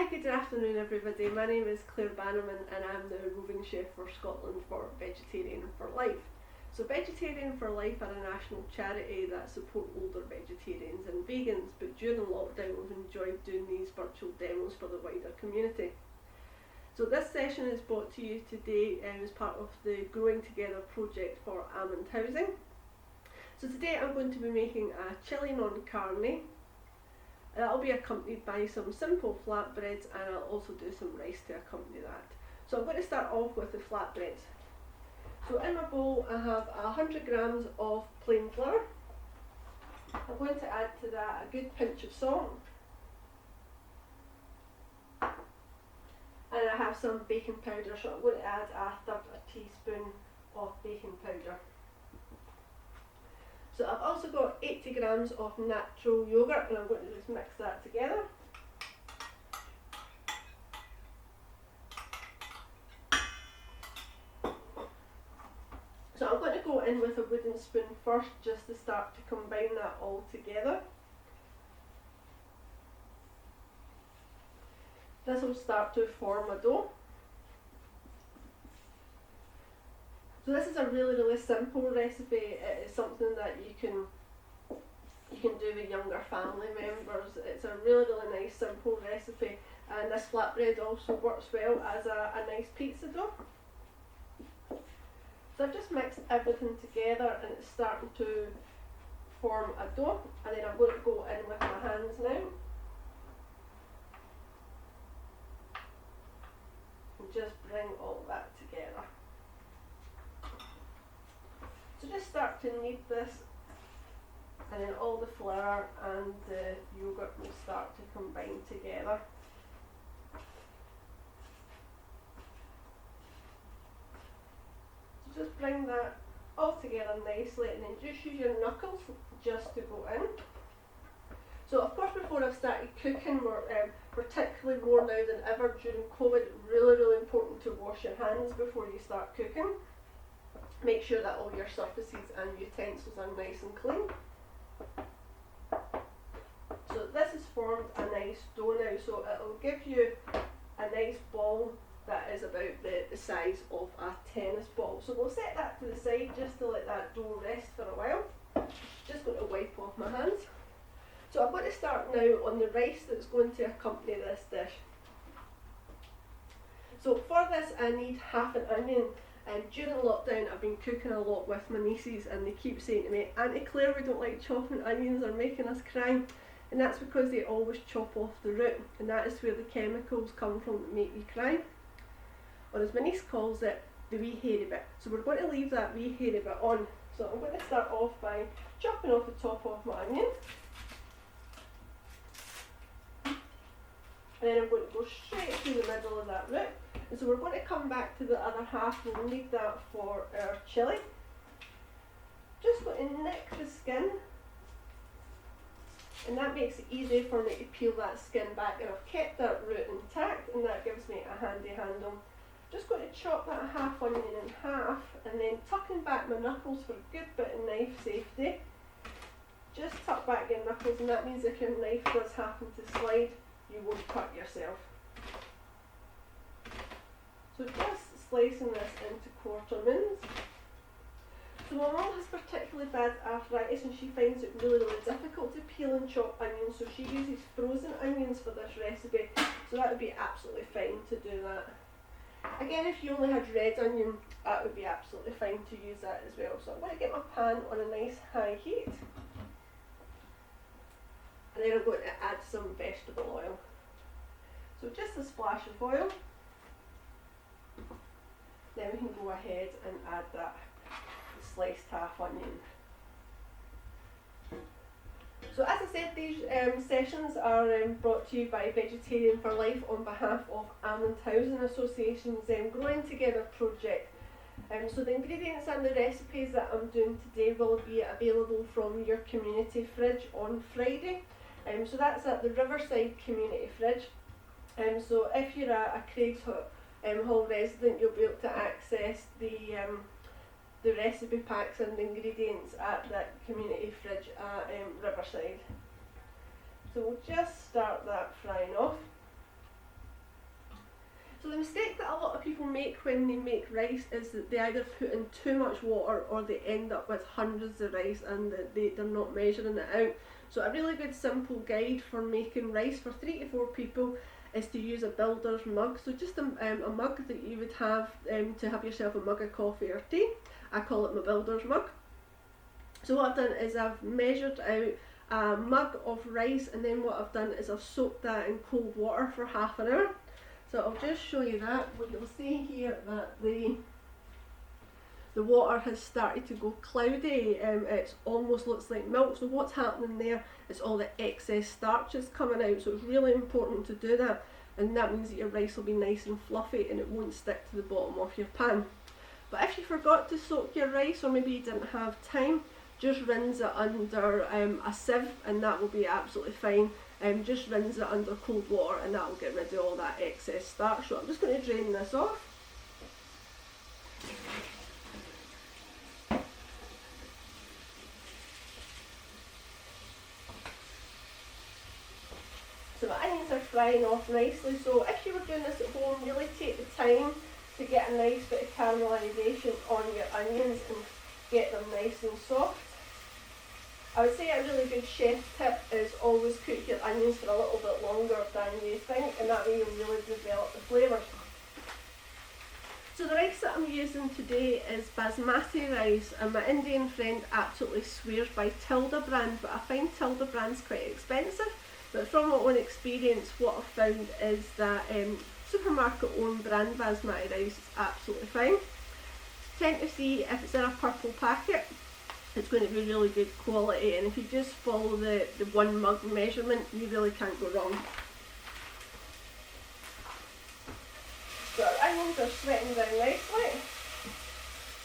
Hi, good afternoon everybody. My name is Claire Bannerman and I'm the roving chef for Scotland for Vegetarian for Life. So Vegetarian for Life are a national charity that support older vegetarians and vegans, but during lockdown we've enjoyed doing these virtual demos for the wider community. So this session is brought to you today as part of the Growing Together project for Almond Housing. So today I'm going to be making a chili non carne. That'll be accompanied by some simple flatbreads, and I'll also do some rice to accompany that. So I'm going to start off with the flatbreads. So in my bowl I have 100 grams of plain flour. I'm going to add to that a good pinch of salt. And I have some baking powder, so I'm going to add a third a teaspoon of baking powder. So I've also got 80 grams of natural yogurt, and I'm going to just mix that together. So I'm going to go in with a wooden spoon first, just to start to combine that all together. This will start to form a dough. So this is a really simple recipe. It is something that you can do with younger family members. It's a really nice simple recipe, and this flatbread also works well as a nice pizza dough. So I've just mixed everything together and it's starting to form a dough, and then I'm going to go in with my hands now and just bring all that together. So just start to knead this, and then all the flour and the yogurt will start to combine together. So just bring that all together nicely, and then just use your knuckles just to go in. So of course, before I've started cooking, we're particularly more now than ever during COVID, really important to wash your hands before you start cooking. Make sure that all your surfaces and utensils are nice and clean. So this has formed a nice dough now, so it'll give you a nice ball that is about the size of a tennis ball. So we'll set that to the side just to let that dough rest for a while. Just going to wipe off my hands. So I'm going to start now on the rice that's going to accompany this dish. So for this I need half an onion. And during lockdown I've been cooking a lot with my nieces, and they keep saying to me, "Auntie Claire, we don't like chopping onions, they're making us cry." And that's because they always chop off the root, and that is where the chemicals come from that make you cry. Or as my niece calls it, the wee hairy bit. So we're going to leave that wee hairy bit on. So I'm going to start off by chopping off the top of my onion. And then I'm going to go straight through the middle of that root. And so we're going to come back to the other half and leave that for our chilli. Just going to nick the skin, and that makes it easy for me to peel that skin back, and I've kept that root intact, and that gives me a handy handle. Just going to chop that half onion in half, and then tucking back my knuckles for a good bit of knife safety. Just tuck back your knuckles, and that means if your knife does happen to slide, you won't cut yourself. So just slicing this into quarter moons. So my mum has particularly bad arthritis, and she finds it really difficult to peel and chop onions, so she uses frozen onions for this recipe, so that would be absolutely fine to do that. Again, if you only had red onion, that would be absolutely fine to use that as well. So I'm going to get my pan on a nice high heat, and then I'm going to add some vegetable oil. So just a splash of oil. Then we can go ahead and add that sliced half onion. So as I said, these sessions are brought to you by Vegetarian for Life on behalf of Almond Housing Association's Growing Together project. So the ingredients and the recipes that I'm doing today will be available from your community fridge on Friday. So that's at the Riverside Community Fridge. So if you're a Craig's Hall resident, you'll be able to access the recipe packs and the ingredients at that community fridge at Riverside. So we'll just start that frying off. So the mistake that a lot of people make when they make rice is that they either put in too much water or they end up with hundreds of rice and they're not measuring it out. So a really good simple guide for making rice for 3 to 4 people is to use a builder's mug. So just a mug that you would have to have yourself a mug of coffee or tea. I call it my builder's mug. So what I've done is I've measured out a mug of rice, and then what I've done is I've soaked that in cold water for half an hour. So I'll just show you that. What you'll see here that the water has started to go cloudy. It almost looks like milk. So what's happening there is all the excess starch is coming out. So it's really important to do that, and that means that your rice will be nice and fluffy and it won't stick to the bottom of your pan. But if you forgot to soak your rice, or maybe you didn't have time, just rinse it under a sieve and that will be absolutely fine. Just rinse it under cold water and that will get rid of all that excess starch. So I'm just going to drain this off. So my onions are frying off nicely. So if you were doing this at home, really take the time to get a nice bit of caramelisation on your onions and get them nice and soft. I would say a really good chef tip is always cook your onions for a little bit longer than you think, and that way you'll really develop the flavours. So the rice that I'm using today is basmati rice, and my Indian friend absolutely swears by Tilda brand, but I find Tilda brand's quite expensive. But from my own experience, what I've found is that supermarket owned brand basmati rice is absolutely fine. Tend to see if it's in a purple packet, it's going to be really good quality, and if you just follow the 1 mug measurement, you really can't go wrong. So our onions are sweating down nicely.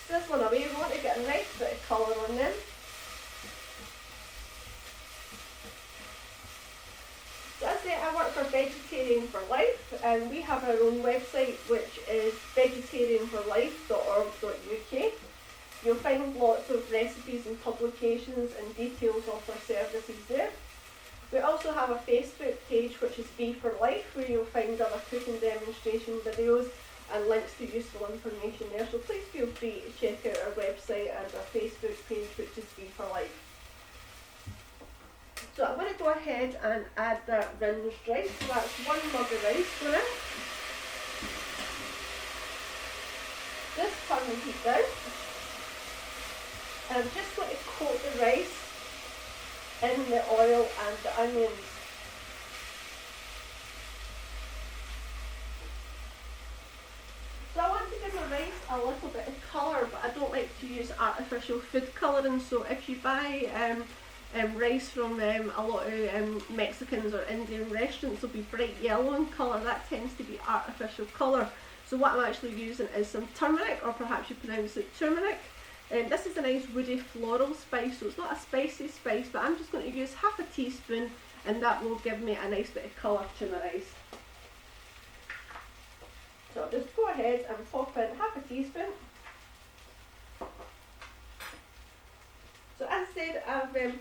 Sizzling away, we want to get a nice bit of colour on them. So as I say, I work for Vegetarian for Life, and we have our own website, which is vegetarianforlife.org.uk. You'll find lots of recipes and publications and details of our services there. We also have a Facebook page, which is Be for Life, where you'll find other cooking demonstration videos and links to useful information there. So please feel free to check out our website and our Facebook page, which is Be for Life. So I'm going to go ahead and add that rinsed rice. So that's 1 mug of rice going in. Just turn the heat down. And I'm just going to coat the rice in the oil and the onions. So I want to give my rice a little bit of colour, but I don't like to use artificial food colouring. So if you buy rice from a lot of Mexicans or Indian restaurants, will be bright yellow in colour. That tends to be artificial colour. So what I'm actually using is some turmeric, or perhaps you pronounce it turmeric. This is a nice woody floral spice, so it's not a spicy spice, but I'm just going to use half a teaspoon, and that will give me a nice bit of colour to my rice. So I'll just go ahead and pop in half a teaspoon. So as I said,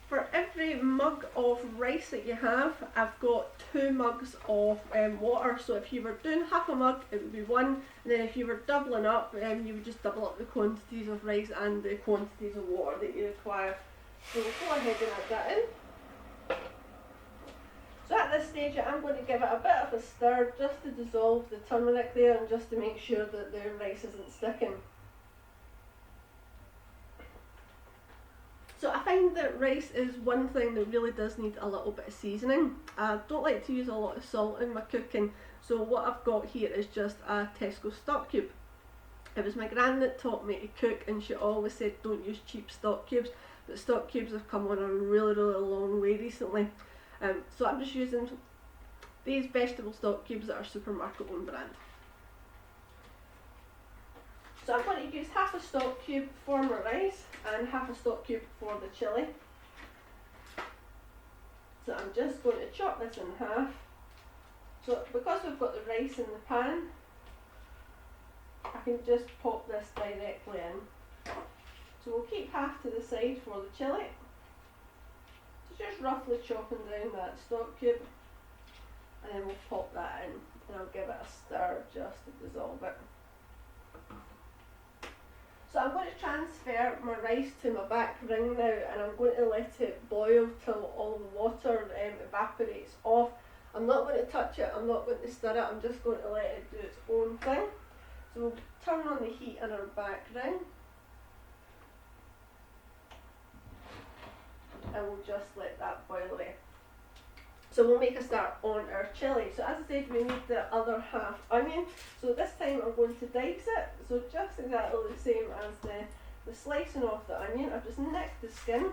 for every mug of rice that you have, I've got 2 mugs of water. So if you were doing half a mug, it would be 1, and then if you were doubling up, you would just double up the quantities of rice and the quantities of water that you require. So we'll go ahead and add that in. So at this stage, I'm going to give it a bit of a stir just to dissolve the turmeric there, and just to make sure that the rice isn't sticking. So I find that rice is one thing that really does need a little bit of seasoning. I don't like to use a lot of salt in my cooking, so what I've got here is just a Tesco stock cube. It was my gran that taught me to cook, and she always said don't use cheap stock cubes, but stock cubes have come on a really long way recently. So I'm just using these vegetable stock cubes that are supermarket owned brand. So I'm going to use half a stock cube for my rice and half a stock cube for the chilli. So I'm just going to chop this in half. So because we've got the rice in the pan, I can just pop this directly in. So we'll keep half to the side for the chilli. So just roughly chopping down that stock cube. and then we'll pop that in, and I'll give it a stir just to dissolve it. So I'm going to transfer my rice to my back ring now, and I'm going to let it boil till all the water evaporates off. I'm not going to touch it, I'm not going to stir it, I'm just going to let it do its own thing. So we'll turn on the heat in our back ring, and we'll just let that boil away. So we'll make a start on our chilli. So as I said, we need the other half onion. So this time I'm going to dice it. So just exactly the same as the slicing off the onion. I've just nicked the skin,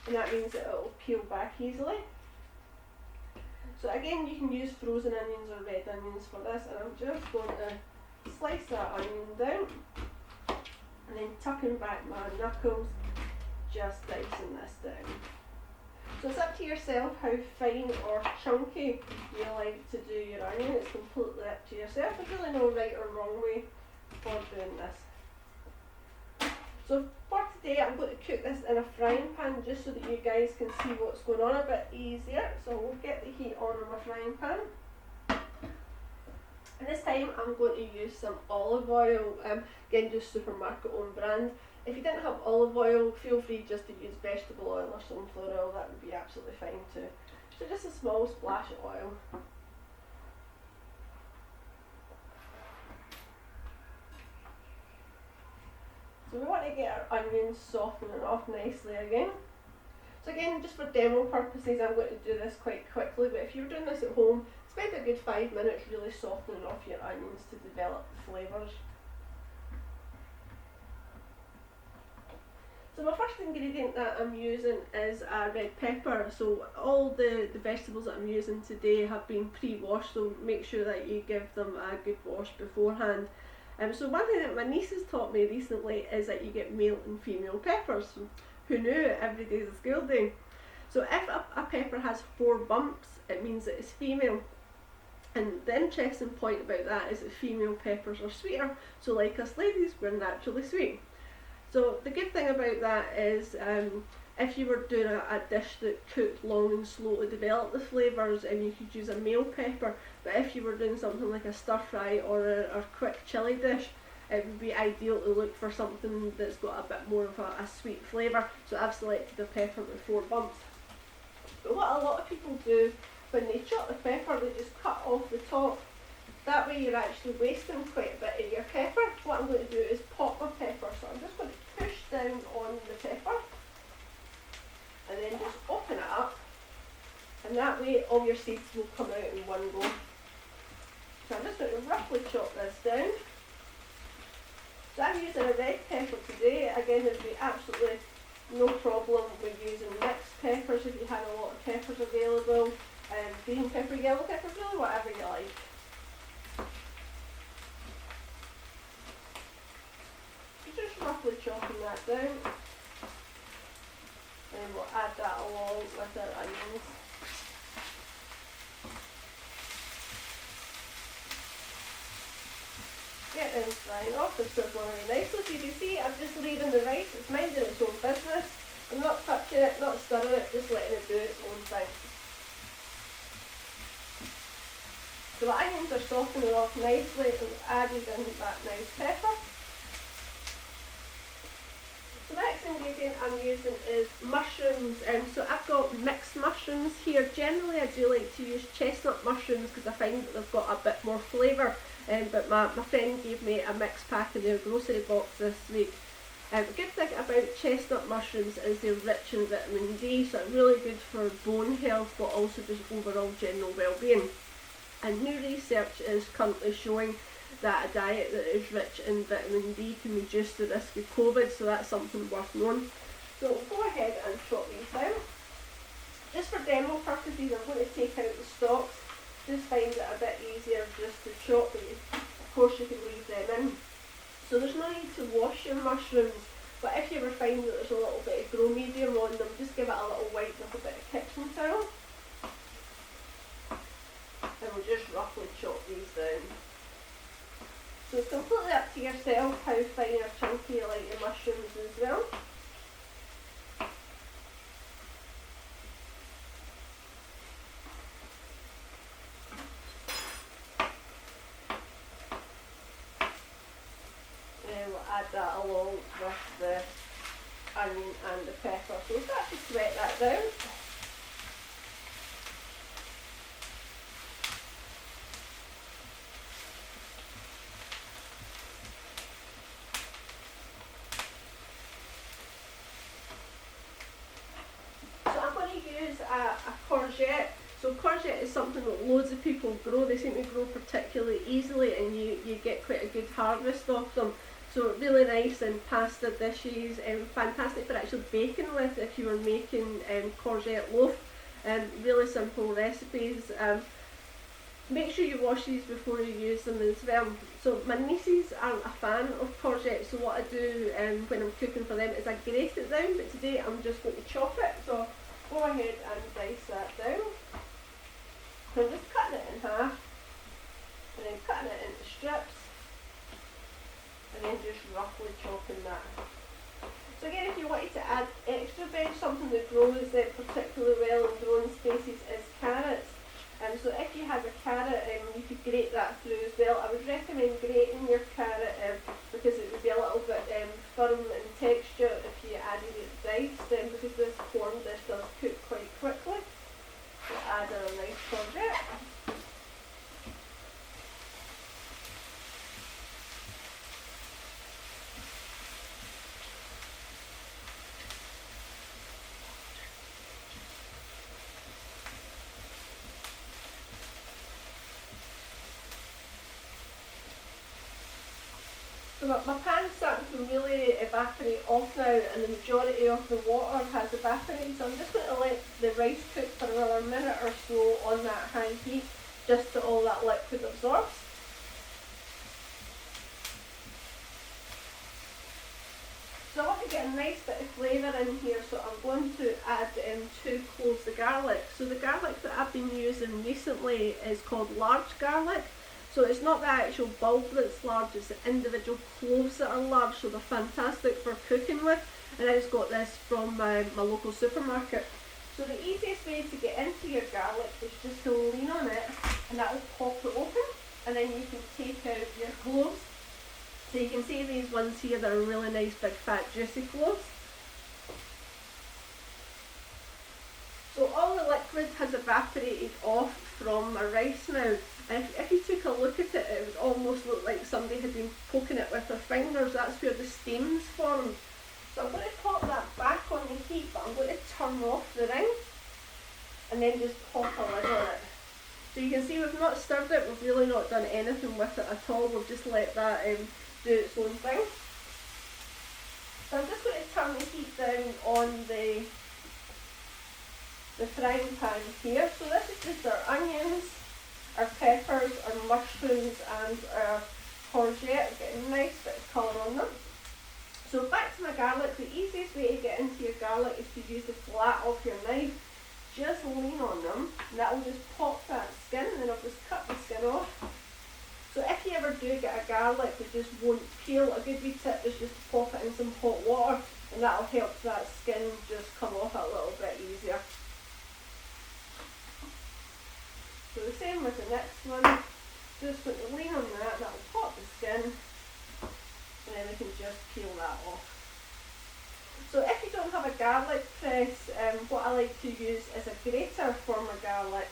and that means that it will peel back easily. So again, you can use frozen onions or red onions for this, and I'm just going to slice that onion down, and then tucking back my knuckles, just dicing this down. So it's up to yourself how fine or chunky you like to do your onion. It's completely up to yourself. There's really no right or wrong way for doing this. So for today, I'm going to cook this in a frying pan just so that you guys can see what's going on a bit easier. So we'll get the heat on my frying pan. And this time I'm going to use some olive oil, again just supermarket own brand. If you didn't have olive oil, feel free just to use vegetable oil or sunflower oil, that would be absolutely fine too. So just a small splash of oil. So we want to get our onions softening off nicely again. So again, just for demo purposes, I'm going to do this quite quickly, but if you're doing this at home, spend a good 5 minutes really softening off your onions to develop the flavours. So my first ingredient that I'm using is a red pepper. So all the vegetables that I'm using today have been pre-washed, so make sure that you give them a good wash beforehand. So one thing that my niece has taught me recently is that you get male and female peppers. Who knew? Every day is a school day. So if a pepper has 4 bumps, it means that it's female. And the interesting point about that is that female peppers are sweeter. So like us ladies, we're naturally sweet. So the good thing about that is if you were doing a dish that cooked long and slow to develop the flavours, and you could use a male pepper, but if you were doing something like a stir fry or a quick chilli dish, it would be ideal to look for something that's got a bit more of a sweet flavour. So I've selected a pepper with 4 bumps. But what a lot of people do when they chop the pepper, they just cut off the top. That way you're actually wasting quite a bit of your pepper. What I'm going to do is pop my pepper. So I'm just going to push down on the pepper and then just open it up, and that way all your seeds will come out in one go. So I'm just going to roughly chop this down. So I'm using a red pepper today. Again, there'd be absolutely no problem with using mixed peppers if you had a lot of peppers available. Green pepper, yellow pepper, really whatever you like. Just roughly chopping that down, and we'll add that along with our onions. Get them frying off, they're sizzling really nicely. So you can see I'm just leaving the rice, it's minding its own business. I'm not touching it, not stirring it, just letting it do its own thing. So the onions are softening off nicely, and we've added in that nice pepper. The next ingredient I'm using is mushrooms. So I've got mixed mushrooms here. Generally I do like to use chestnut mushrooms because I find that they've got a bit more flavour. But my friend gave me a mixed pack in their grocery box this week. The good thing about chestnut mushrooms is they're rich in vitamin D, so it's really good for bone health, but also just overall general well-being. And new research is currently showing that a diet that is rich in vitamin D can reduce the risk of COVID, so that's something worth knowing. So we'll go ahead and chop these down. Just for demo purposes, I'm going to take out the stalks. Just find it a bit easier just to chop, but of course you can leave them in. So there's no need to wash your mushrooms, but if you ever find that there's a little bit of grow medium on them, just give it a little wipe with a bit of kitchen towel. And we'll just roughly chop these down. So it's completely up to yourself how fine or chunky you like your mushrooms as well. along with the onion and the pepper. So start to sweat that down. So I'm going to use a courgette. So courgette is something that loads of people grow. They seem to grow particularly easily, and you get quite a good harvest of them. So really nice in pasta dishes, fantastic for actually baking with if you were making courgette loaf. Really simple recipes. Make sure you wash these before you use them as well. So my nieces aren't a fan of courgette, so what I do when I'm cooking for them is I grate it down, but today I'm just going to chop it. So go ahead and dice that down. So I'm just cutting it in half, and then cutting it into strips, and then just roughly chopping that. So again, if you wanted to add extra veg, something that grows particularly well in growing spaces is carrots. So if you have a carrot, you could grate that through as well. I would recommend grating your carrot because it would be a little bit firm in texture if you added it diced, because this corn dish does cook quite quickly. So add a nice courgette. So my pan's starting to really evaporate off now, and the majority of the water has evaporated, so I'm just going to let the rice cook for another minute or so on that high heat, just so all that liquid absorbs. So I want to get a nice bit of flavour in here, so I'm going to add 2 cloves of garlic. So the garlic that I've been using recently is called large garlic. So it's not the actual bulb that's large, it's the individual cloves that are large, so they're fantastic for cooking with. And I just got this from my local supermarket. So the easiest way to get into your garlic is just to lean on it, and that will pop it open, and then you can take out your cloves. So you can see these ones here, they're really nice big fat juicy cloves. So all the liquid has evaporated off from my rice now. If you took a look at it, it would almost look like somebody had been poking it with their fingers. That's where the steam's formed. So I'm going to pop that back on the heat, but I'm going to turn off the ring and then just pop a lid on it. So you can see we've not stirred it, we've really not done anything with it at all, we've just let that do its own thing. So I'm just going to turn the heat down on the frying pan here. So this is just our onions, our peppers, our mushrooms and our courgette, getting a nice bit of colour on them. So back to my garlic, the easiest way to get into your garlic is to use the flat of your knife. Just lean on them and that will just pop that skin, and then I'll just cut the skin off. So if you ever do get a garlic that just won't peel, a good wee tip is just to pop it in some hot water, and that will help that skin just come off a little bit easier. So the same with the next one, just going to lean on that, that will pop the skin, and then we can just peel that off. So if you don't have a garlic press, what I like to use is a grater for my garlic.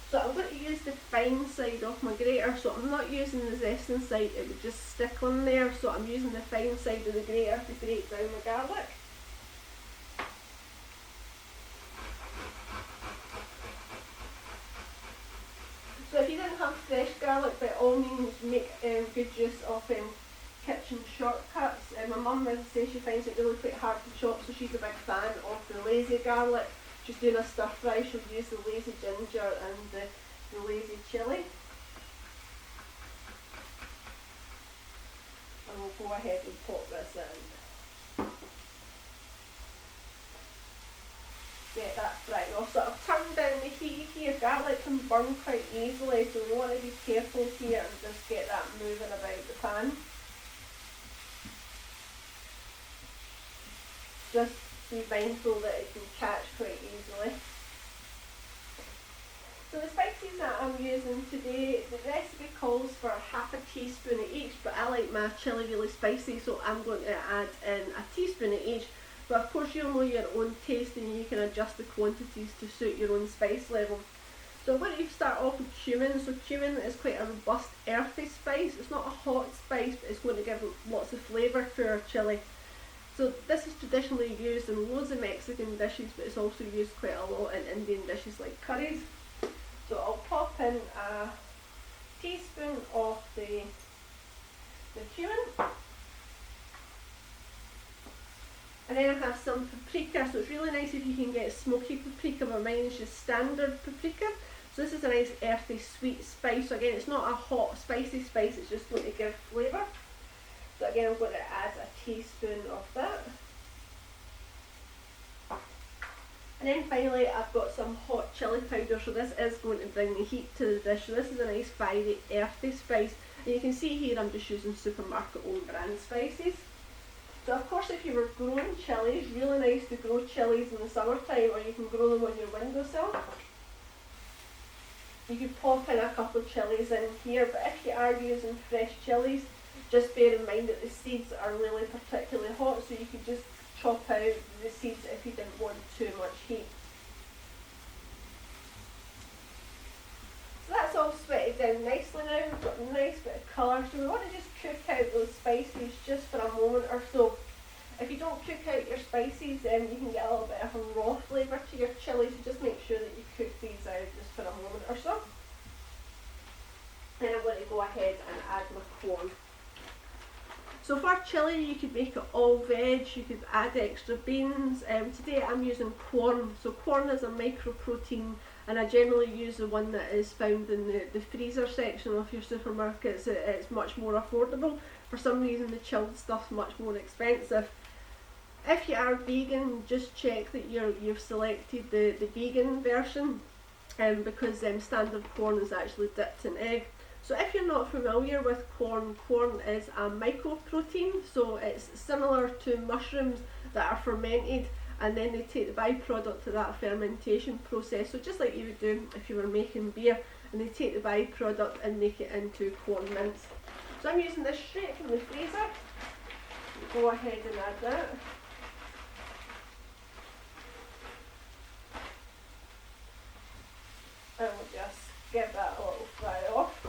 So I'm going to use the fine side of my grater, so I'm not using the zesting side, it would just stick on there, so I'm using the fine side of the grater to grate down my garlic. So if you didn't have fresh garlic, by all means make good use of kitchen shortcuts. My mum would say she finds it really quite hard to chop, so she's a big fan of the lazy garlic. She's doing a stir fry, she'll use the lazy ginger and the lazy chilli. And we'll go ahead and pop this in. Get that fried off. So I've turned down the heat here. Garlic can burn quite easily, so we want to be careful here and just get that moving about the pan. Just be mindful that it can catch quite easily. So the spices that I'm using today, the recipe calls for half a teaspoon of each, but I like my chilli really spicy, so I'm going to add in a teaspoon of each. But of course you'll know your own taste and you can adjust the quantities to suit your own spice level. So I'm going to start off with cumin. So cumin is quite a robust earthy spice. It's not a hot spice, but it's going to give lots of flavour to our chilli. So this is traditionally used in loads of Mexican dishes, but it's also used quite a lot in Indian dishes like curries. So I'll pop in a teaspoon of the cumin. And then I have some paprika, so it's really nice if you can get smoky paprika, but mine is just standard paprika. So this is a nice earthy sweet spice. So again, it's not a hot spicy spice, it's just going to give flavour. So again, I'm going to add a teaspoon of that. And then finally I've got some hot chilli powder, so this is going to bring the heat to the dish. So this is a nice fiery earthy spice. And you can see here I'm just using supermarket own brand spices. So of course if you were growing chillies, really nice to grow chillies in the summertime, or you can grow them on your windowsill. You could pop in a couple of chillies in here, but if you are using fresh chillies, just bear in mind that the seeds are really particularly hot, so you could just chop out the seeds if you didn't want too much heat. So that's all sweated down nicely now, we've got a nice bit of colour, so we want to just cook out those spices just for a moment or so. If you don't cook out your spices, then you can get a little bit of a raw flavour to your chilli, so just make sure that you cook these out just for a moment or so. Then I'm going to go ahead and add my corn. So for chilli, you could make it all veg, you could add extra beans. Today I'm using corn. So corn is a micro protein, and I generally use the one that is found in the freezer section of your supermarkets. It's much more affordable. For some reason the chilled stuff's much more expensive. If you are vegan, just check that you've selected the vegan version, because standard corn is actually dipped in egg. So if you're not familiar with corn, corn is a mycoprotein, so it's similar to mushrooms that are fermented, and then they take the byproduct of that fermentation process, so just like you would do if you were making beer, and they take the byproduct and make it into corn mince. So I'm using this straight from the freezer. Go ahead and add that. And we'll just give that a little fry off.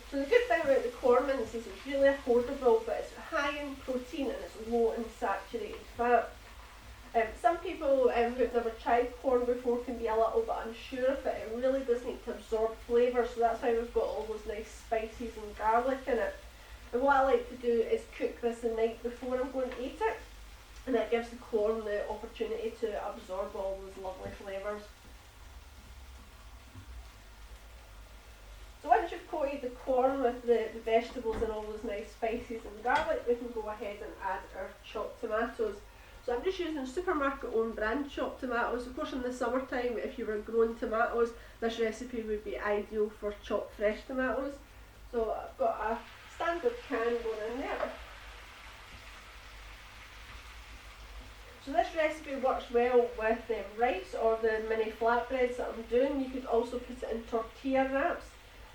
So the good thing about the corn mince is it's really affordable, but it's high in protein and it's low in saturated fat. Some people who've never tried corn before can be a little bit unsure of it. It really does need to absorb flavour, so that's why we've got all those nice spices and garlic in it. And what I like to do is cook this the night before I'm going to eat it, and that gives the corn the opportunity to absorb all those lovely flavours. So once you've coated the corn with the vegetables and all those nice spices and garlic, we can go ahead and add our chopped tomatoes. So I'm just using supermarket own brand chopped tomatoes. Of course in the summertime, if you were growing tomatoes, this recipe would be ideal for chopped fresh tomatoes. So I've got a standard can going in there. So this recipe works well with rice or the mini flatbreads that I'm doing. You could also put it in tortilla wraps.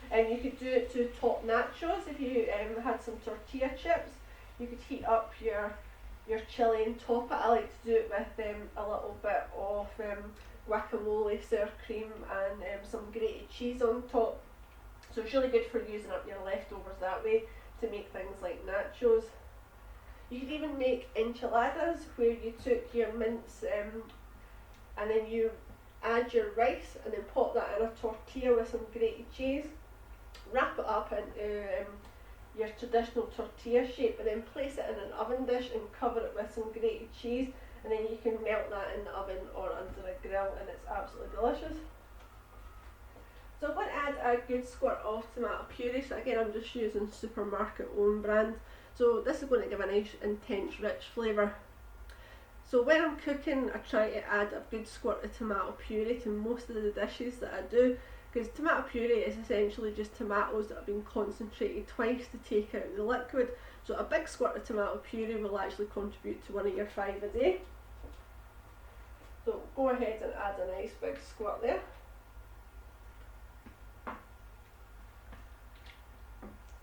And you could do it to top nachos. If you had some tortilla chips, you could heat up your chilli and top it. I like to do it with a little bit of guacamole, sour cream, and some grated cheese on top. So it's really good for using up your leftovers that way to make things like nachos. You could even make enchiladas, where you took your mince and then you add your rice and then pop that in a tortilla with some grated cheese. Wrap it up into your traditional tortilla shape, and then place it in an oven dish and cover it with some grated cheese, and then you can melt that in the oven or under a grill, and it's absolutely delicious. So I'm going to add a good squirt of tomato puree. So again, I'm just using supermarket own brand. So this is going to give a nice intense rich flavour. So when I'm cooking, I try to add a good squirt of tomato puree to most of the dishes that I do, because tomato puree is essentially just tomatoes that have been concentrated twice to take out the liquid. So a big squirt of tomato puree will actually contribute to one of your 5 a day. So go ahead and add a nice big squirt there.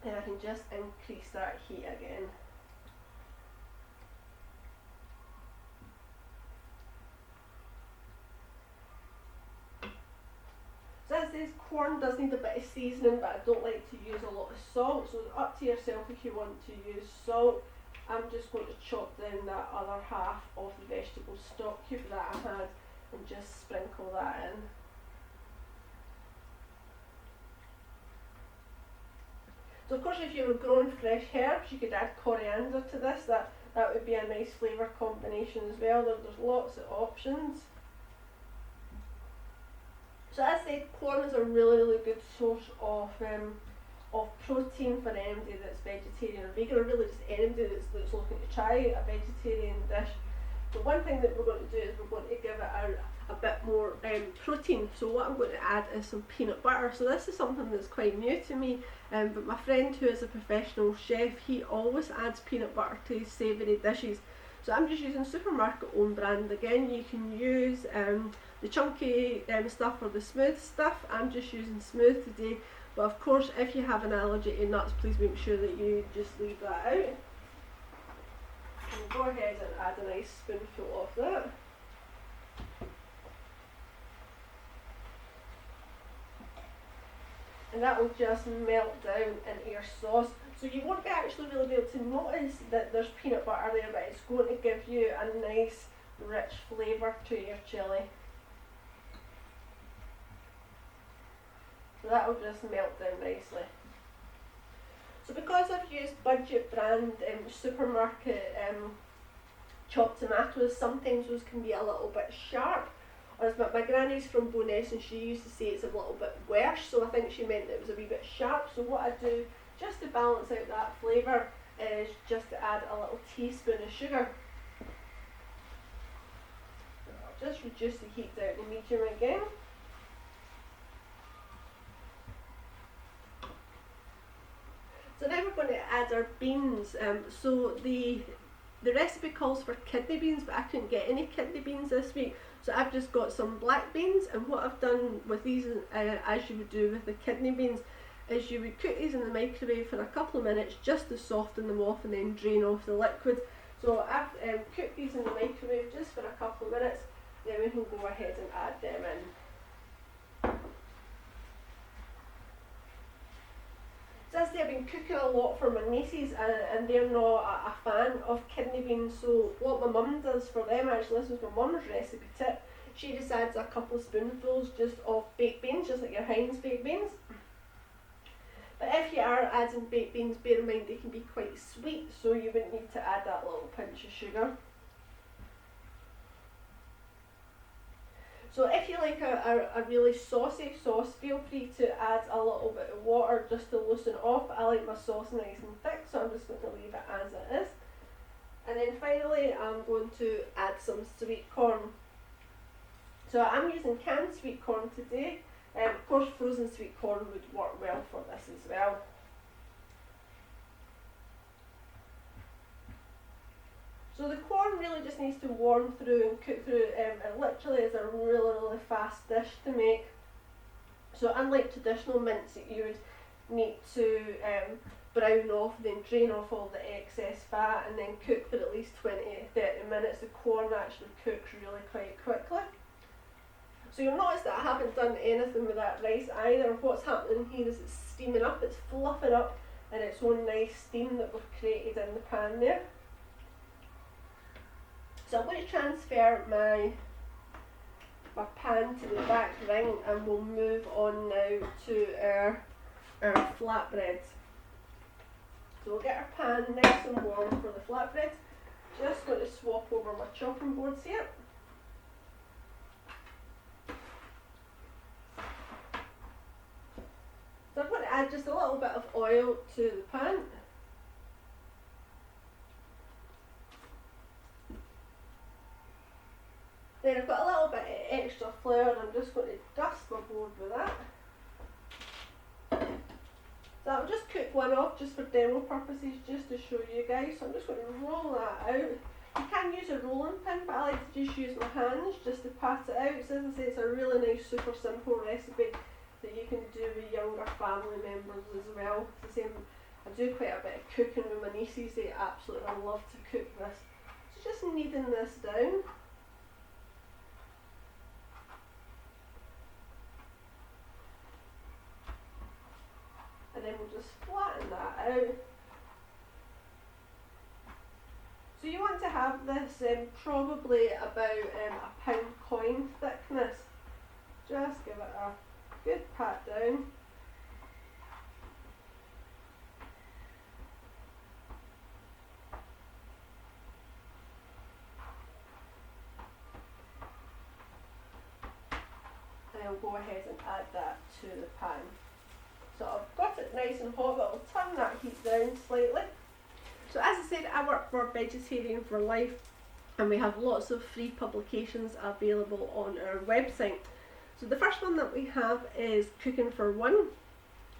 then I can just increase that heat again. So as this corn does need a bit of seasoning, but I don't like to use a lot of salt, so it's up to yourself if you want to use salt. I'm just going to chop down that other half of the vegetable stock cube that I had and just sprinkle that in. So of course if you were growing fresh herbs you could add coriander to this, that would be a nice flavour combination as well. There's lots of options. So as I said, corn is a really good source of protein for anybody that's vegetarian or vegan, or really just anybody that's looking to try a vegetarian dish. But one thing that we're going to do is we're going to give it a bit more protein. So what I'm going to add is some peanut butter. So this is something that's quite new to me, but my friend who is a professional chef, he always adds peanut butter to his savoury dishes. So I'm just using supermarket own brand. Again, you can use the chunky stuff or the smooth stuff. I'm just using smooth today, but of course if you have an allergy to nuts, please make sure that you just leave that out. And go ahead and add a nice spoonful of that. And that will just melt down into your sauce. So you won't actually really be able to notice that there's peanut butter there, but it's going to give you a nice rich flavour to your chilli. So that will just melt down nicely. So because I've used budget brand supermarket chopped tomatoes, sometimes those can be a little bit sharp. Or as my granny's from Bo'ness and she used to say it's a little bit worse, so I think she meant that it was a wee bit sharp. So what I do, just to balance out that flavour, is just to add a little teaspoon of sugar. I'll just reduce the heat down to medium again. So now we're going to add our beans. So the recipe calls for kidney beans, but I couldn't get any kidney beans this week. So I've just got some black beans, and what I've done with these, as you would do with the kidney beans, is you would cook these in the microwave for a couple of minutes just to soften them off and then drain off the liquid. So I've cooked these in the microwave just for a couple of minutes, then we can go ahead and add them in. So as I say, I've been cooking a lot for my nieces, and they're not a fan of kidney beans, so what my mum does for them, actually this was my mum's recipe tip, she just adds a couple of spoonfuls just of baked beans, just like your Heinz baked beans. But if you are adding baked beans, bear in mind they can be quite sweet, so you wouldn't need to add that little pinch of sugar. So if you like a really saucy sauce, feel free to add a little bit of water just to loosen it off. I like my sauce nice and thick, so I'm just going to leave it as it is. And then finally I'm going to add some sweet corn. So I'm using canned sweet corn today. Of course frozen sweet corn would work well for this as well. So the corn really just needs to warm through and cook through. It literally is a really fast dish to make. So unlike traditional mince that you would need to brown off, then drain off all the excess fat and then cook for at least 20 to 30 minutes, the corn actually cooks really quite quickly. So you'll notice that I haven't done anything with that rice either. What's happening here is it's steaming up, it's fluffing up in its own nice steam that we've created in the pan there. So I'm going to transfer my pan to the back ring, and we'll move on now to our flatbread. So we'll get our pan nice and warm for the flatbread. Just going to swap over my chopping boards here. So I'm going to add just a little bit of oil to the pan. Then I've got a little bit of extra flour, and I'm just going to dust my board with that. So I'll just cook one off just for demo purposes, just to show you guys. So I'm just going to roll that out. You can use a rolling pin, but I like to just use my hands just to pat it out. So as I say, it's a really nice, super simple recipe that you can do with younger family members as well. It's the same I do quite a bit of cooking with my nieces. They absolutely love to cook this. So just kneading this down. And then we'll just flatten that out. So you want to have this probably about a pound coin thickness. Just give it a good pat down. And I'll go ahead and add that to the pan. So I've got it nice and hot, but I'll turn that heat down slightly. So as I said, I work for Vegetarian for Life, and we have lots of free publications available on our website. So the first one that we have is Cooking for One.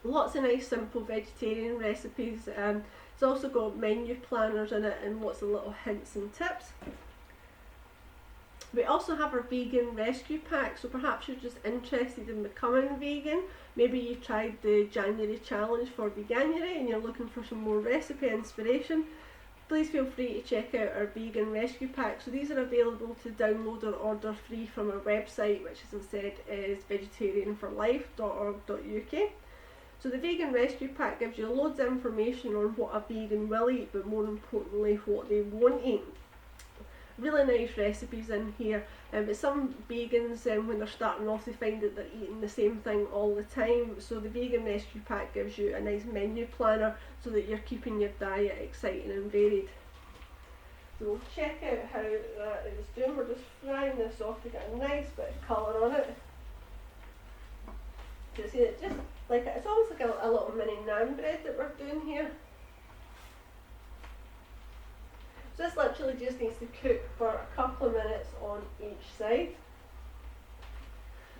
Lots of nice simple vegetarian recipes. It's also got menu planners in it and lots of little hints and tips. We also have our vegan rescue pack, so perhaps you're just interested in becoming vegan. Maybe you tried the January challenge for Veganuary and you're looking for some more recipe inspiration. Please feel free to check out our vegan rescue pack. So these are available to download or order free from our website, which as I said is vegetarianforlife.org.uk. So the vegan rescue pack gives you loads of information on what a vegan will eat, but more importantly what they won't eat. Really nice recipes in here, but some vegans when they're starting off they find that they're eating the same thing all the time, so the vegan rescue pack gives you a nice menu planner so that you're keeping your diet exciting and varied. So we'll check out how that is doing. We're just frying this off to get a nice bit of colour on it. So you see it just like it's almost like a little mini naan bread that we're doing here. So this literally just needs to cook for a couple of minutes on each side.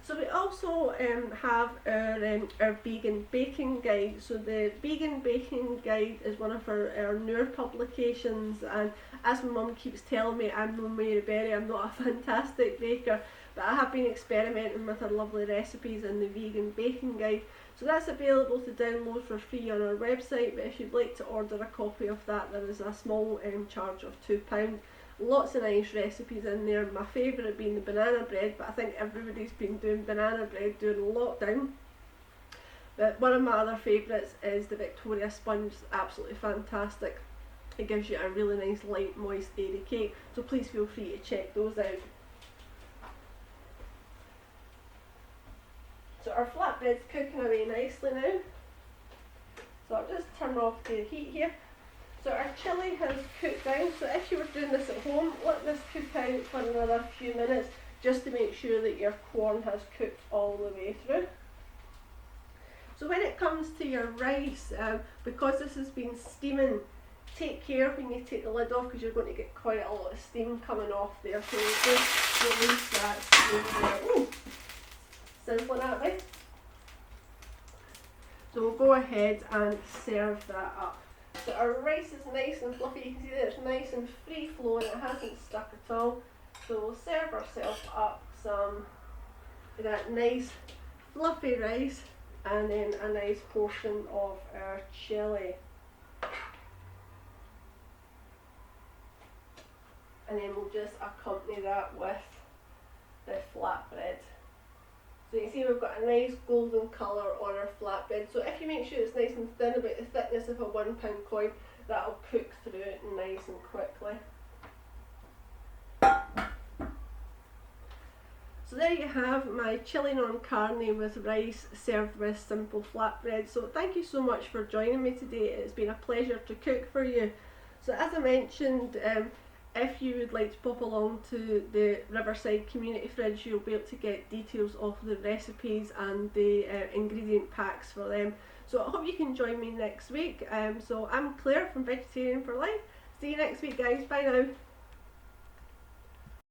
So we also have our vegan baking guide. So the vegan baking guide is one of our newer publications, and as my mum keeps telling me, I'm no Mary Berry, I'm not a fantastic baker, but I have been experimenting with her lovely recipes in the vegan baking guide. So that's available to download for free on our website, but if you'd like to order a copy of that, there is a small charge of £2. Lots of nice recipes in there, my favourite being the banana bread, but I think everybody's been doing banana bread during lockdown. But one of my other favourites is the Victoria sponge, absolutely fantastic. It gives you a really nice light, moist, airy cake, so please feel free to check those out. So our flatbread's cooking away nicely now. So I'll just turn off the heat here. So our chilli has cooked down, so if you were doing this at home, let this cook out for another few minutes just to make sure that your corn has cooked all the way through. So when it comes to your rice, because this has been steaming, take care when you take the lid off because you're going to get quite a lot of steam coming off there. So we'll just release that steam there. Ooh, sizzling at me. So we'll go ahead and serve that up. So our rice is nice and fluffy, you can see that it's nice and free flowing, it hasn't stuck at all. So we'll serve ourselves up some of that nice fluffy rice and then a nice portion of our chilli. And then we'll just accompany that with the flatbread. So you can see we've got a nice golden colour on our flatbread. So if you make sure it's nice and thin, about the thickness of a £1 coin, that'll cook through it nice and quickly. So there you have my chili non carne with rice served with simple flatbread. So thank you so much for joining me today. It's been a pleasure to cook for you. So as I mentioned, if you would like to pop along to the Riverside Community Fridge, you'll be able to get details of the recipes and the ingredient packs for them. So I hope you can join me next week. So I'm Claire from Vegetarian for Life. See you next week, guys. Bye now.